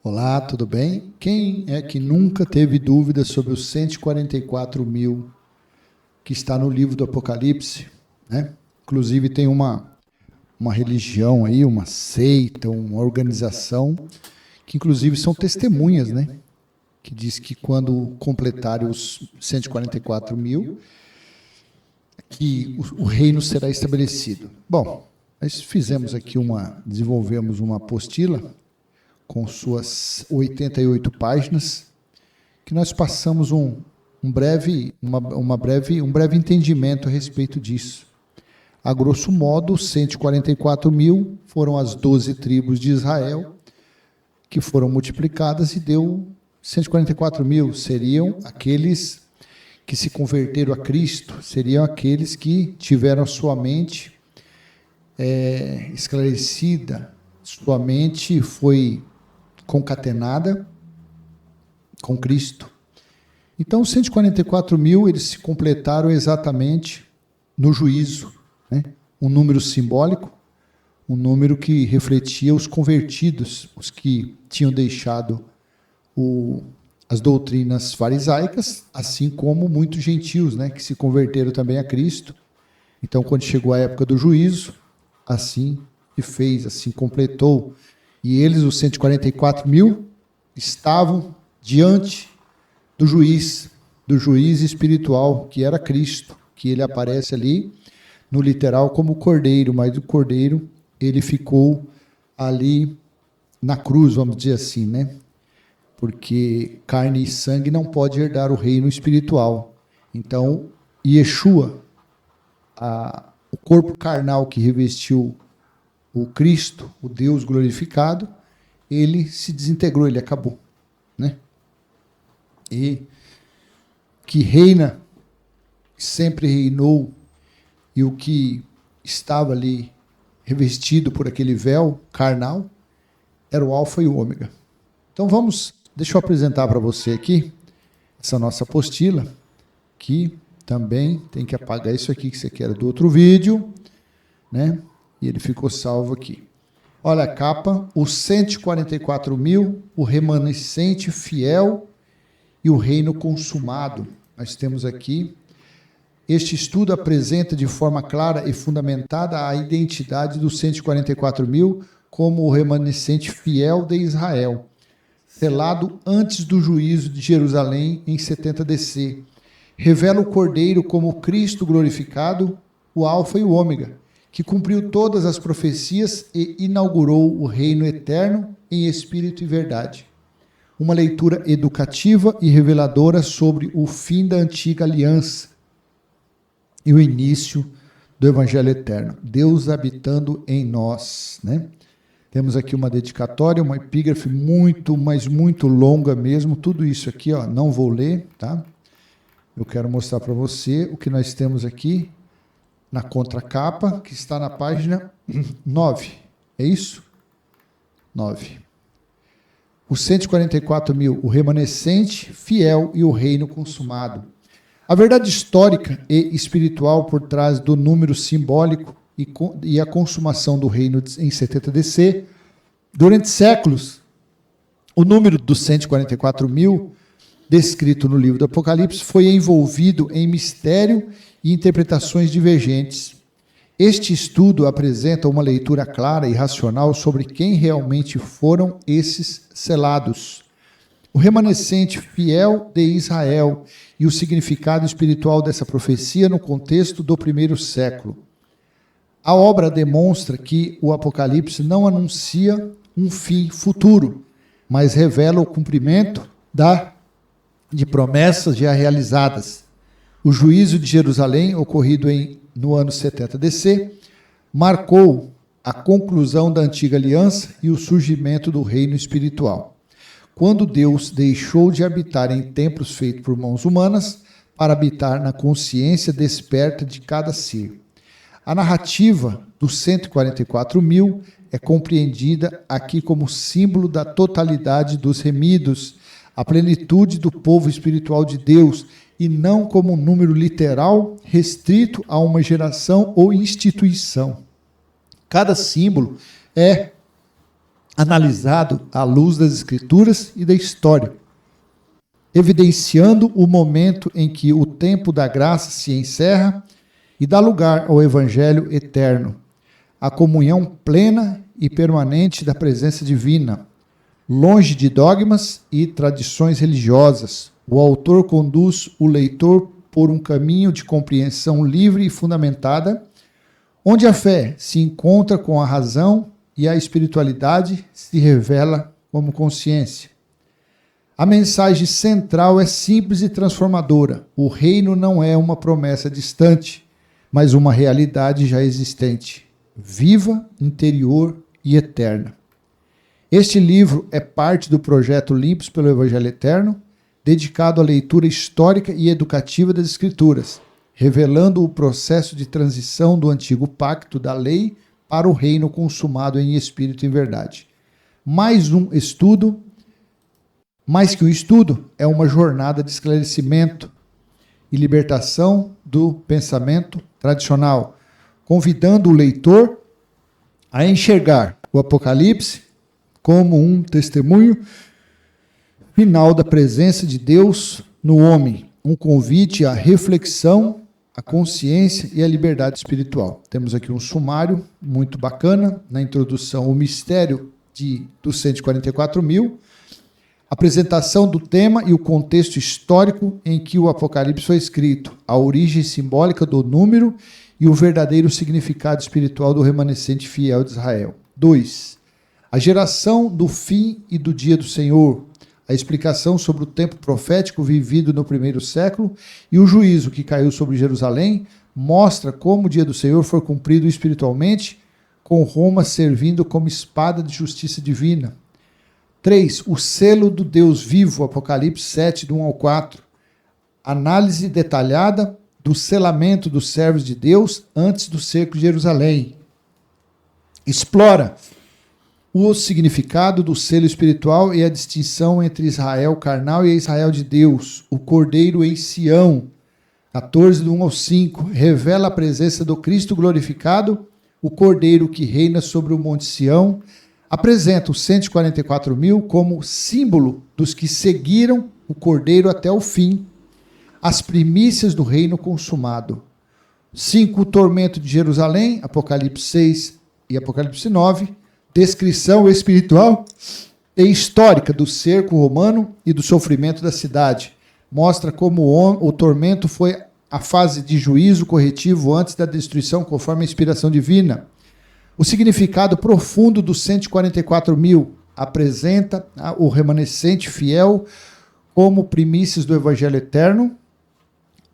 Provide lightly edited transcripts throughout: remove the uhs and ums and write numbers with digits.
Olá, tudo bem? Quem é que nunca teve dúvida sobre os 144.000 que está no livro do Apocalipse, né? Inclusive tem uma religião aí, uma seita, uma organização, que inclusive são testemunhas, né? Que diz que quando completarem os 144.000, que o reino será estabelecido. Bom, nós desenvolvemos uma apostila com suas 88 páginas, que nós passamos um breve entendimento a respeito disso. A grosso modo, 144.000 foram as 12 tribos de Israel, que foram multiplicadas e deu 144.000. Seriam aqueles que se converteram a Cristo, seriam aqueles que tiveram a sua mente esclarecida, sua mente foi concatenada com Cristo. Então, os 144.000, eles se completaram exatamente no juízo, né? Um número simbólico, um número que refletia os convertidos, os que tinham deixado as doutrinas farisaicas, assim como muitos gentios, né, que se converteram também a Cristo. Então, quando chegou a época do juízo, assim se fez, assim completou. E eles, os 144.000, estavam diante do juiz espiritual, que era Cristo, que ele aparece ali no literal como cordeiro, mas o cordeiro, ele ficou ali na cruz, vamos dizer assim, né? Porque carne e sangue não pode herdar o reino espiritual. Então, Yeshua, o corpo carnal que revestiu o Cristo, o Deus glorificado, ele se desintegrou, ele acabou, né? E que reina, sempre reinou, e o que estava ali revestido por aquele véu carnal era o Alfa e o Ômega. Então deixa eu apresentar para você aqui essa nossa apostila, que também tem que apagar isso aqui que você quer do outro vídeo, né? E ele ficou salvo aqui. Olha a capa, os 144.000, o remanescente fiel e o reino consumado. Nós temos aqui. Este estudo apresenta de forma clara e fundamentada a identidade dos 144.000 como o remanescente fiel de Israel, selado antes do juízo de Jerusalém em 70 DC. Revela o Cordeiro como Cristo glorificado, o Alfa e o Ômega, que cumpriu todas as profecias e inaugurou o reino eterno em espírito e verdade. Uma leitura educativa e reveladora sobre o fim da antiga aliança e o início do evangelho eterno. Deus habitando em nós, né? Temos aqui uma dedicatória, uma epígrafe muito, mas muito longa mesmo. Tudo isso aqui, ó, não vou ler, tá? Eu quero mostrar para você o que nós temos aqui na contracapa, que está na página 9. É isso? 9. Os 144.000, o remanescente fiel e o reino consumado. A verdade histórica e espiritual por trás do número simbólico e a consumação do reino em 70 DC. Durante séculos, o número dos 144.000, descrito no livro do Apocalipse, foi envolvido em mistério e interpretações divergentes. Este estudo apresenta uma leitura clara e racional sobre quem realmente foram esses selados. O remanescente fiel de Israel e o significado espiritual dessa profecia no contexto do primeiro século. A obra demonstra que o Apocalipse não anuncia um fim futuro, mas revela o cumprimento de promessas já realizadas. O juízo de Jerusalém, ocorrido no ano 70 DC, marcou a conclusão da antiga aliança e o surgimento do reino espiritual, quando Deus deixou de habitar em templos feitos por mãos humanas para habitar na consciência desperta de cada ser. A narrativa dos 144.000 é compreendida aqui como símbolo da totalidade dos remidos, a plenitude do povo espiritual de Deus, e não como um número literal restrito a uma geração ou instituição. Cada símbolo é analisado à luz das Escrituras e da história, evidenciando o momento em que o tempo da graça se encerra e dá lugar ao Evangelho eterno, a comunhão plena e permanente da presença divina. Longe de dogmas e tradições religiosas, o autor conduz o leitor por um caminho de compreensão livre e fundamentada, onde a fé se encontra com a razão e a espiritualidade se revela como consciência. A mensagem central é simples e transformadora. O reino não é uma promessa distante, mas uma realidade já existente, viva, interior e eterna. Este livro é parte do projeto Limpos pelo Evangelho Eterno, dedicado à leitura histórica e educativa das Escrituras, revelando o processo de transição do antigo pacto da lei para o reino consumado em espírito e verdade. Mais que um estudo, é uma jornada de esclarecimento e libertação do pensamento tradicional, convidando o leitor a enxergar o Apocalipse como um testemunho final da presença de Deus no homem, um convite à reflexão, à consciência e à liberdade espiritual. Temos aqui um sumário muito bacana, na introdução, o mistério dos 144.000, apresentação do tema e o contexto histórico em que o Apocalipse foi escrito, a origem simbólica do número e o verdadeiro significado espiritual do remanescente fiel de Israel. 2. A geração do fim e do dia do Senhor, a explicação sobre o tempo profético vivido no primeiro século e o juízo que caiu sobre Jerusalém mostra como o dia do Senhor foi cumprido espiritualmente, com Roma servindo como espada de justiça divina. 3. O selo do Deus vivo, Apocalipse 7, do 1 ao 4. Análise detalhada do selamento dos servos de Deus antes do cerco de Jerusalém. Explora o significado do selo espiritual e a distinção entre Israel carnal e Israel de Deus. O Cordeiro em Sião, 14, do 1 ao 5. Revela a presença do Cristo glorificado, o Cordeiro que reina sobre o Monte Sião. Apresenta os 144.000 como símbolo dos que seguiram o Cordeiro até o fim, as primícias do reino consumado. 5. O tormento de Jerusalém, Apocalipse 6 e Apocalipse 9, descrição espiritual e histórica do cerco romano e do sofrimento da cidade. Mostra como o tormento foi a fase de juízo corretivo antes da destruição, conforme a inspiração divina. O significado profundo dos 144.000 apresenta o remanescente fiel como primícias do Evangelho Eterno,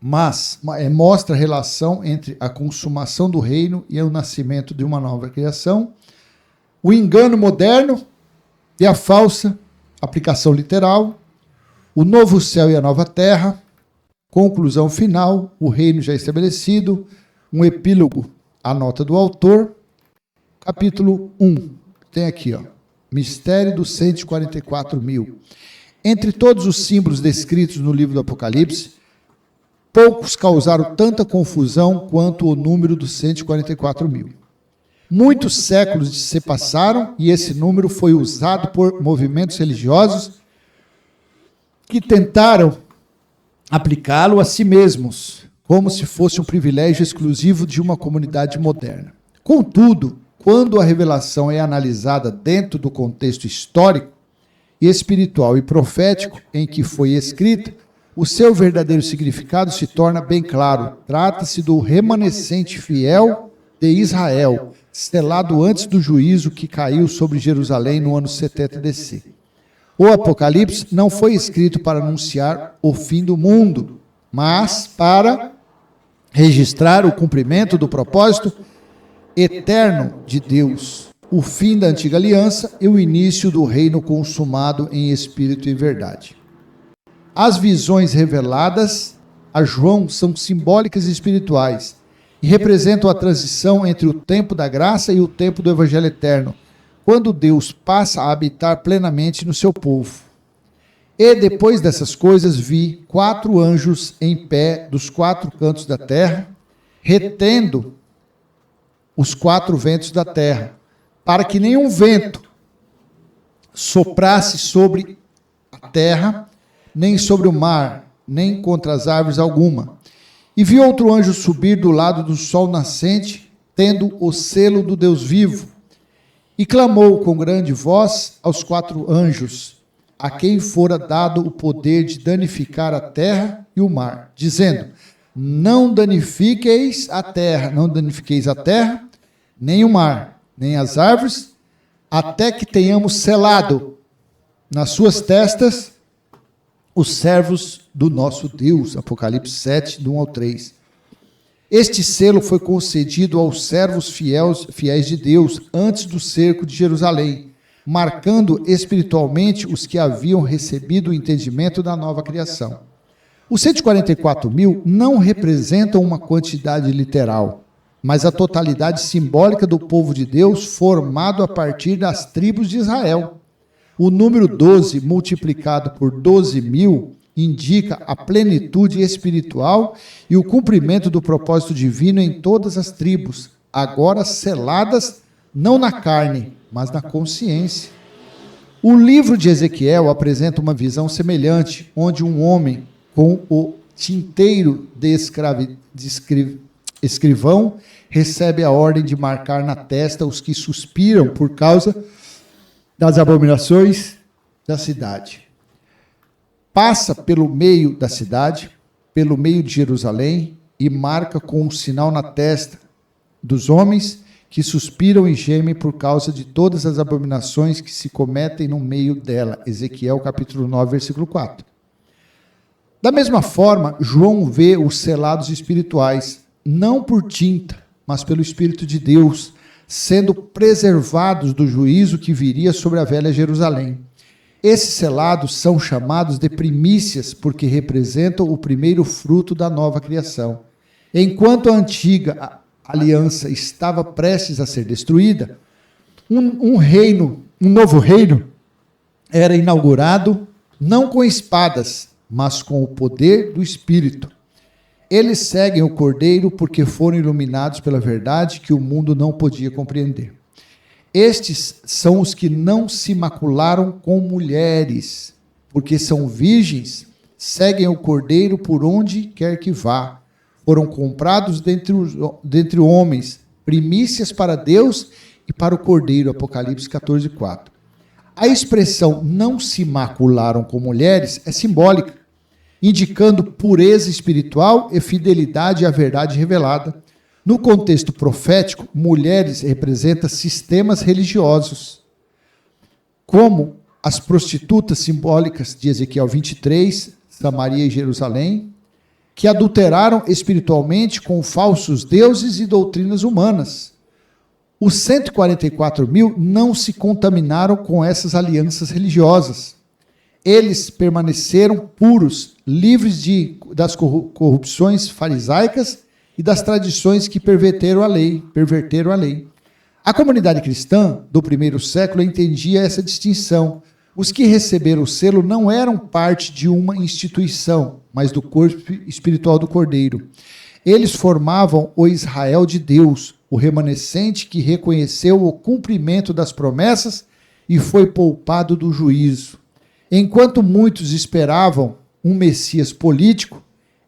mas mostra a relação entre a consumação do reino e o nascimento de uma nova criação, o engano moderno e a falsa aplicação literal, o novo céu e a nova terra, conclusão final, o reino já estabelecido, um epílogo, a nota do autor. Capítulo 1, tem aqui, mistério dos 144.000. Entre todos os símbolos descritos no livro do Apocalipse, poucos causaram tanta confusão quanto o número dos 144.000. Muitos séculos se passaram e esse número foi usado por movimentos religiosos que tentaram aplicá-lo a si mesmos, como se fosse um privilégio exclusivo de uma comunidade moderna. Contudo, quando a revelação é analisada dentro do contexto histórico, espiritual e profético em que foi escrita, o seu verdadeiro significado se torna bem claro. Trata-se do remanescente fiel de Israel, selado antes do juízo que caiu sobre Jerusalém no ano 70 DC. O Apocalipse não foi escrito para anunciar o fim do mundo, mas para registrar o cumprimento do propósito eterno de Deus, o fim da antiga aliança e o início do reino consumado em espírito e verdade. As visões reveladas a João são simbólicas e espirituais e representam a transição entre o tempo da graça e o tempo do Evangelho Eterno, quando Deus passa a habitar plenamente no seu povo. E depois dessas coisas vi 4 anjos em pé dos 4 cantos da terra, retendo os 4 ventos da terra, para que nenhum vento soprasse sobre a terra, nem sobre o mar, nem contra as árvores alguma. E viu outro anjo subir do lado do sol nascente, tendo o selo do Deus vivo. E clamou com grande voz aos 4 anjos, a quem fora dado o poder de danificar a terra e o mar, dizendo: não danifiqueis a terra, nem o mar, nem as árvores, até que tenhamos selado nas suas testas os servos do nosso Deus. Apocalipse 7, do 1 ao 3. Este selo foi concedido aos servos fiéis de Deus antes do cerco de Jerusalém, marcando espiritualmente os que haviam recebido o entendimento da nova criação. Os 144.000 não representam uma quantidade literal, mas a totalidade simbólica do povo de Deus formado a partir das tribos de Israel. O número 12 multiplicado por 12.000 indica a plenitude espiritual e o cumprimento do propósito divino em todas as tribos, agora seladas não na carne, mas na consciência. O livro de Ezequiel apresenta uma visão semelhante, onde um homem com o tinteiro de escrivão recebe a ordem de marcar na testa os que suspiram por causa das abominações da cidade. Passa pelo meio da cidade, pelo meio de Jerusalém, e marca com um sinal na testa dos homens que suspiram e gemem por causa de todas as abominações que se cometem no meio dela. Ezequiel capítulo 9, versículo 4. Da mesma forma, João vê os selados espirituais, não por tinta, mas pelo Espírito de Deus, sendo preservados do juízo que viria sobre a velha Jerusalém. Esses selados são chamados de primícias porque representam o primeiro fruto da nova criação. Enquanto a antiga aliança estava prestes a ser destruída, um novo reino era inaugurado, não com espadas, mas com o poder do Espírito. Eles seguem o Cordeiro porque foram iluminados pela verdade que o mundo não podia compreender. Estes são os que não se macularam com mulheres, porque são virgens, seguem o Cordeiro por onde quer que vá. Foram comprados dentre homens, primícias para Deus e para o Cordeiro. Apocalipse 14, 4. A expressão não se macularam com mulheres é simbólica, indicando pureza espiritual e fidelidade à verdade revelada. No contexto profético, mulheres representam sistemas religiosos, como as prostitutas simbólicas de Ezequiel 23, Samaria e Jerusalém, que adulteraram espiritualmente com falsos deuses e doutrinas humanas. Os 144.000 não se contaminaram com essas alianças religiosas. Eles permaneceram puros, livres das corrupções farisaicas e das tradições que perverteram a lei. A comunidade cristã do primeiro século entendia essa distinção. Os que receberam o selo não eram parte de uma instituição, mas do corpo espiritual do Cordeiro. Eles formavam o Israel de Deus, o remanescente que reconheceu o cumprimento das promessas e foi poupado do juízo. Enquanto muitos esperavam um Messias político,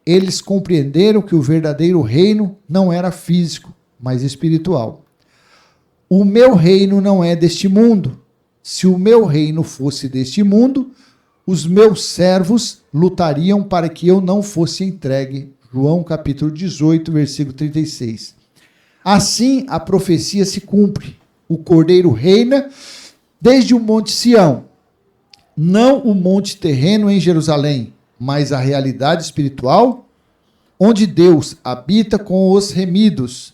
eles compreenderam que o verdadeiro reino não era físico, mas espiritual. O meu reino não é deste mundo. Se o meu reino fosse deste mundo, os meus servos lutariam para que eu não fosse entregue. João capítulo 18, versículo 36. Assim a profecia se cumpre. O Cordeiro reina desde o Monte Sião, não o monte terreno em Jerusalém, mas a realidade espiritual, onde Deus habita com os remidos.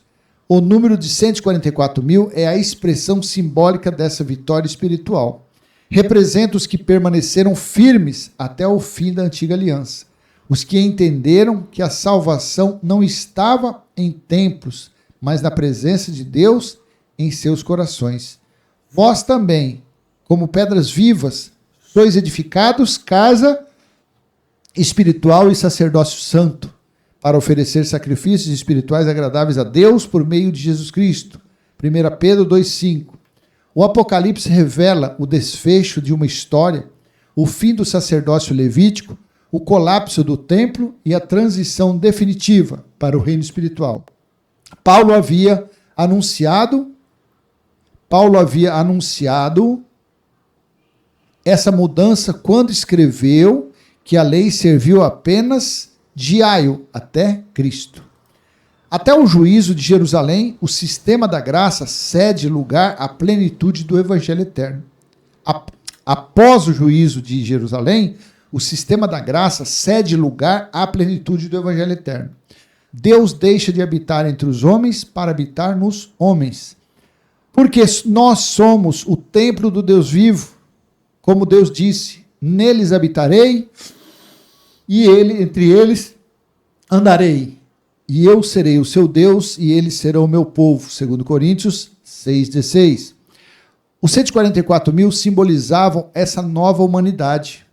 O número de 144.000 é a expressão simbólica dessa vitória espiritual. Representa os que permaneceram firmes até o fim da antiga aliança. Os que entenderam que a salvação não estava em templos, mas na presença de Deus em seus corações. Vós também, como pedras vivas, sois edificados casa espiritual e sacerdócio santo, para oferecer sacrifícios espirituais agradáveis a Deus por meio de Jesus Cristo. 1 Pedro 2,5. O Apocalipse revela o desfecho de uma história, o fim do sacerdócio levítico, o colapso do templo e a transição definitiva para o reino espiritual. Paulo havia anunciado essa mudança quando escreveu que a lei serviu apenas de aio até Cristo. Até o juízo de Jerusalém, o sistema da graça cede lugar à plenitude do evangelho eterno. Após o juízo de Jerusalém, o sistema da graça cede lugar à plenitude do evangelho eterno. Deus deixa de habitar entre os homens para habitar nos homens. Porque nós somos o templo do Deus vivo. Como Deus disse, neles habitarei e entre eles andarei. E eu serei o seu Deus e eles serão o meu povo. 2 Coríntios 6,16. Os 144 mil simbolizavam essa nova humanidade.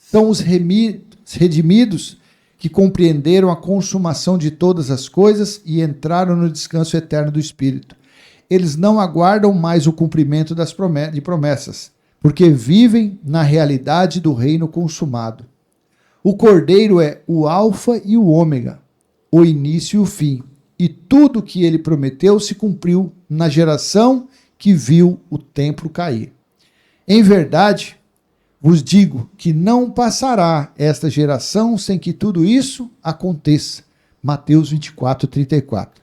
São os redimidos que compreenderam a consumação de todas as coisas e entraram no descanso eterno do Espírito. Eles não aguardam mais o cumprimento de promessas, porque vivem na realidade do reino consumado. O Cordeiro é o Alfa e o Ômega, o início e o fim, e tudo o que ele prometeu se cumpriu na geração que viu o templo cair. Em verdade, vos digo que não passará esta geração sem que tudo isso aconteça. Mateus 24, 34.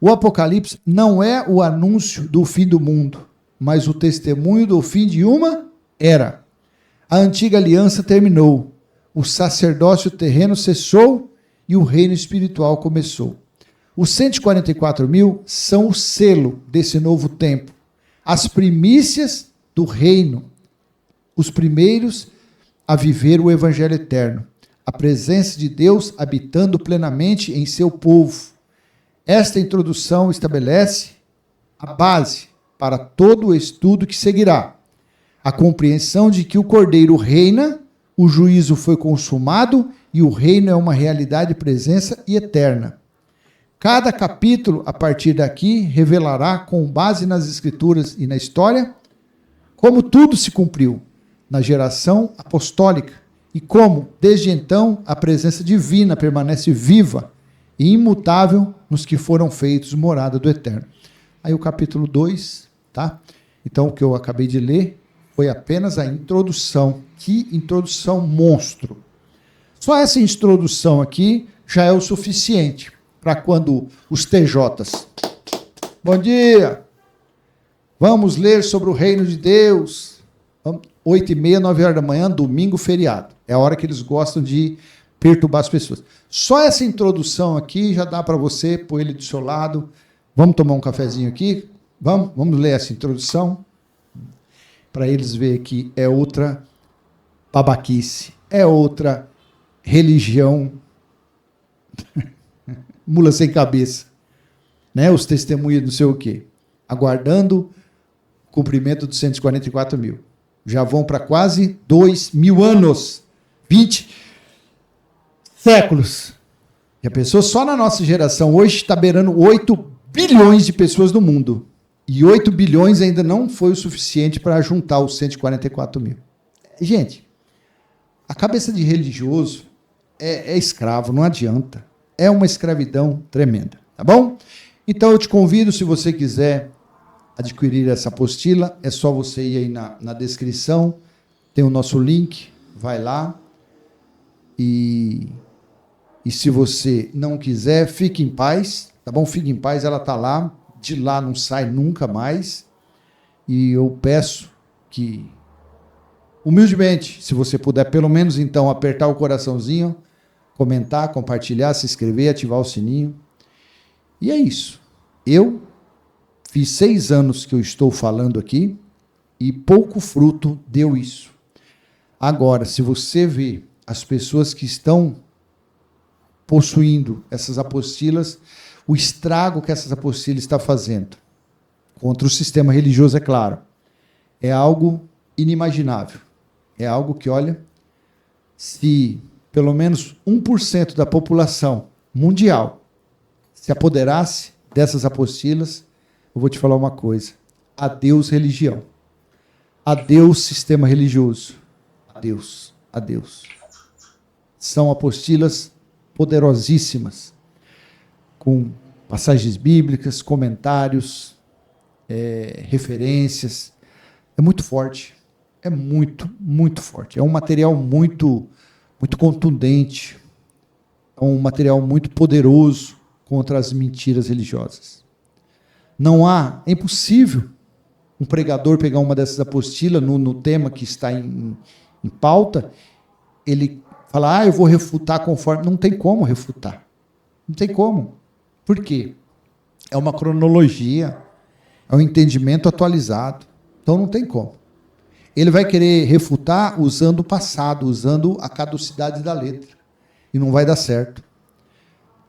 O Apocalipse não é o anúncio do fim do mundo, mas o testemunho do fim de uma era. A antiga aliança terminou, o sacerdócio terreno cessou e o reino espiritual começou. Os 144 mil são o selo desse novo tempo, as primícias do reino, os primeiros a viver o evangelho eterno, a presença de Deus habitando plenamente em seu povo. Esta introdução estabelece a base para todo o estudo que seguirá. A compreensão de que o Cordeiro reina, o juízo foi consumado e o reino é uma realidade de presença e eterna. Cada capítulo, a partir daqui, revelará, com base nas Escrituras e na história, como tudo se cumpriu na geração apostólica e como, desde então, a presença divina permanece viva e imutável nos que foram feitos morada do Eterno. Aí o capítulo 2, tá? Então, o que eu acabei de ler foi apenas a introdução. Que introdução monstro! Só essa introdução aqui já é o suficiente para quando os TJs... Bom dia! Vamos ler sobre o reino de Deus. 8h30, 9h da manhã, domingo, feriado. É a hora que eles gostam de perturbar as pessoas. Só essa introdução aqui já dá para você pôr ele do seu lado. Vamos tomar um cafezinho aqui? Vamos ler essa introdução para eles verem que é outra babaquice, é outra religião mula sem cabeça, né? Os testemunhos não sei o quê, aguardando o cumprimento dos 144 mil. Já vão para quase 2.000 anos, 20 séculos. E a pessoa só na nossa geração hoje está beirando 8 bilhões de pessoas no mundo. E 8 bilhões ainda não foi o suficiente para juntar os 144 mil. Gente, a cabeça de religioso é escravo, não adianta. É uma escravidão tremenda, tá bom? Então eu te convido, se você quiser adquirir essa apostila, é só você ir aí na descrição, tem o nosso link, vai lá. E se você não quiser, fique em paz, tá bom? Fique em paz, ela tá lá, de lá não sai nunca mais. E eu peço que, humildemente, se você puder, pelo menos então, apertar o coraçãozinho, comentar, compartilhar, se inscrever, ativar o sininho. E é isso. Eu fiz 6 anos que eu estou falando aqui e pouco fruto deu isso. Agora, se você vê as pessoas que estão possuindo essas apostilas, o estrago que essas apostilas estão fazendo contra o sistema religioso, é claro, é algo inimaginável. É algo que, olha, se pelo menos 1% da população mundial se apoderasse dessas apostilas, eu vou te falar uma coisa, Adeus religião. Adeus sistema religioso. Adeus. Adeus. São apostilas poderosíssimas, com passagens bíblicas, comentários, referências. É muito forte. É muito, muito forte. É um material muito, muito contundente. É um material muito poderoso contra as mentiras religiosas. É impossível um pregador pegar uma dessas apostilas no tema que está em pauta, ele fala, eu vou refutar conforme... Não tem como refutar. Não tem como. Por quê? É uma cronologia, é um entendimento atualizado. Então não tem como. Ele vai querer refutar usando o passado, usando a caducidade da letra. E não vai dar certo.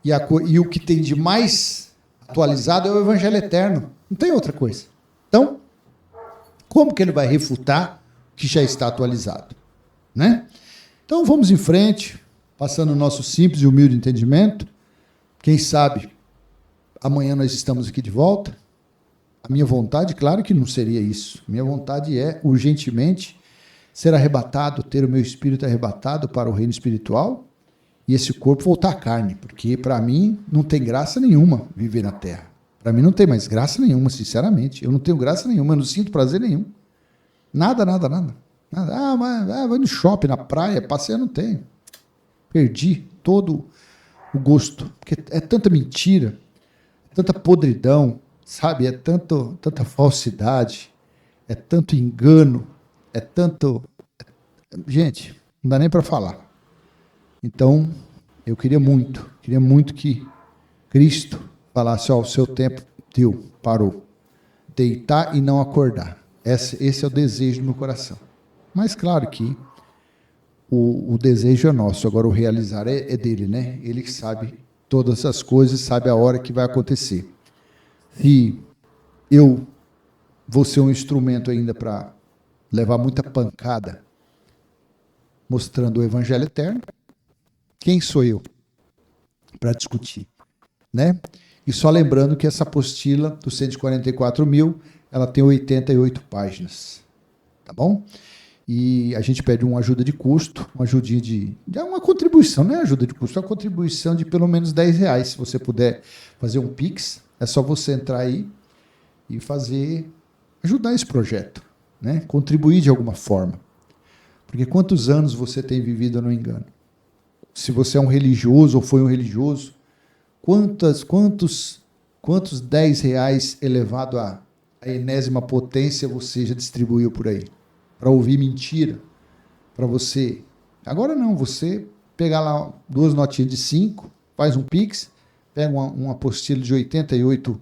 E o que tem de mais atualizado é o Evangelho Eterno. Não tem outra coisa. Então, como que ele vai refutar o que já está atualizado? Né? Então, vamos em frente, passando o nosso simples e humilde entendimento. Quem sabe, amanhã nós estamos aqui de volta. A minha vontade, claro que não seria isso. Minha vontade é, urgentemente, ser arrebatado, ter o meu espírito arrebatado para o reino espiritual e esse corpo voltar à carne, porque para mim não tem graça nenhuma viver na terra. Para mim não tem mais graça nenhuma, sinceramente. Eu não tenho graça nenhuma, eu não sinto prazer nenhum. Nada. Vai no shopping, na praia, passear, não tenho. Perdi todo o gosto, porque é tanta mentira, tanta podridão, sabe? É tanta falsidade, é tanto engano, é tanto... Gente, não dá nem para falar. Então, eu queria muito que Cristo falasse, o seu tempo deu, parou. Deitar e não acordar. Esse é o desejo do meu coração. Mas claro que o desejo é nosso, agora o realizar é dele, né? Ele que sabe todas as coisas, sabe a hora que vai acontecer. Se eu vou ser um instrumento ainda para levar muita pancada, mostrando o Evangelho Eterno, quem sou eu para discutir, né? E só lembrando que essa apostila dos 144.000, ela tem 88 páginas, tá bom? E a gente pede uma ajuda de custo, uma ajudinha uma contribuição, não é ajuda de custo, é uma contribuição de pelo menos R$10. Se você puder fazer um Pix, é só você entrar aí e ajudar esse projeto, né? Contribuir de alguma forma. Porque quantos anos você tem vivido no engano? Se você é um religioso ou foi um religioso, quantos R$10 elevado à enésima potência você já distribuiu por aí? Para ouvir mentira, para você... Agora não, você pegar lá 2 notinhas de 5, faz um Pix, pega uma apostila de 88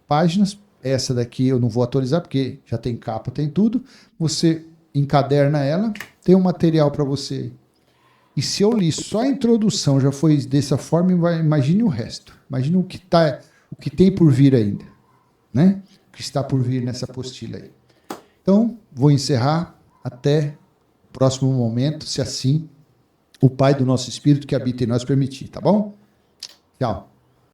páginas, essa daqui eu não vou atualizar, porque já tem capa, tem tudo, você encaderna ela, tem um material para você. E se eu li só a introdução, já foi dessa forma, imagine o resto. Imagine o que tem por vir ainda, né? O que está por vir nessa apostila aí. Então, vou encerrar até o próximo momento, se assim o Pai do nosso Espírito que habita em nós permitir, tá bom? Tchau.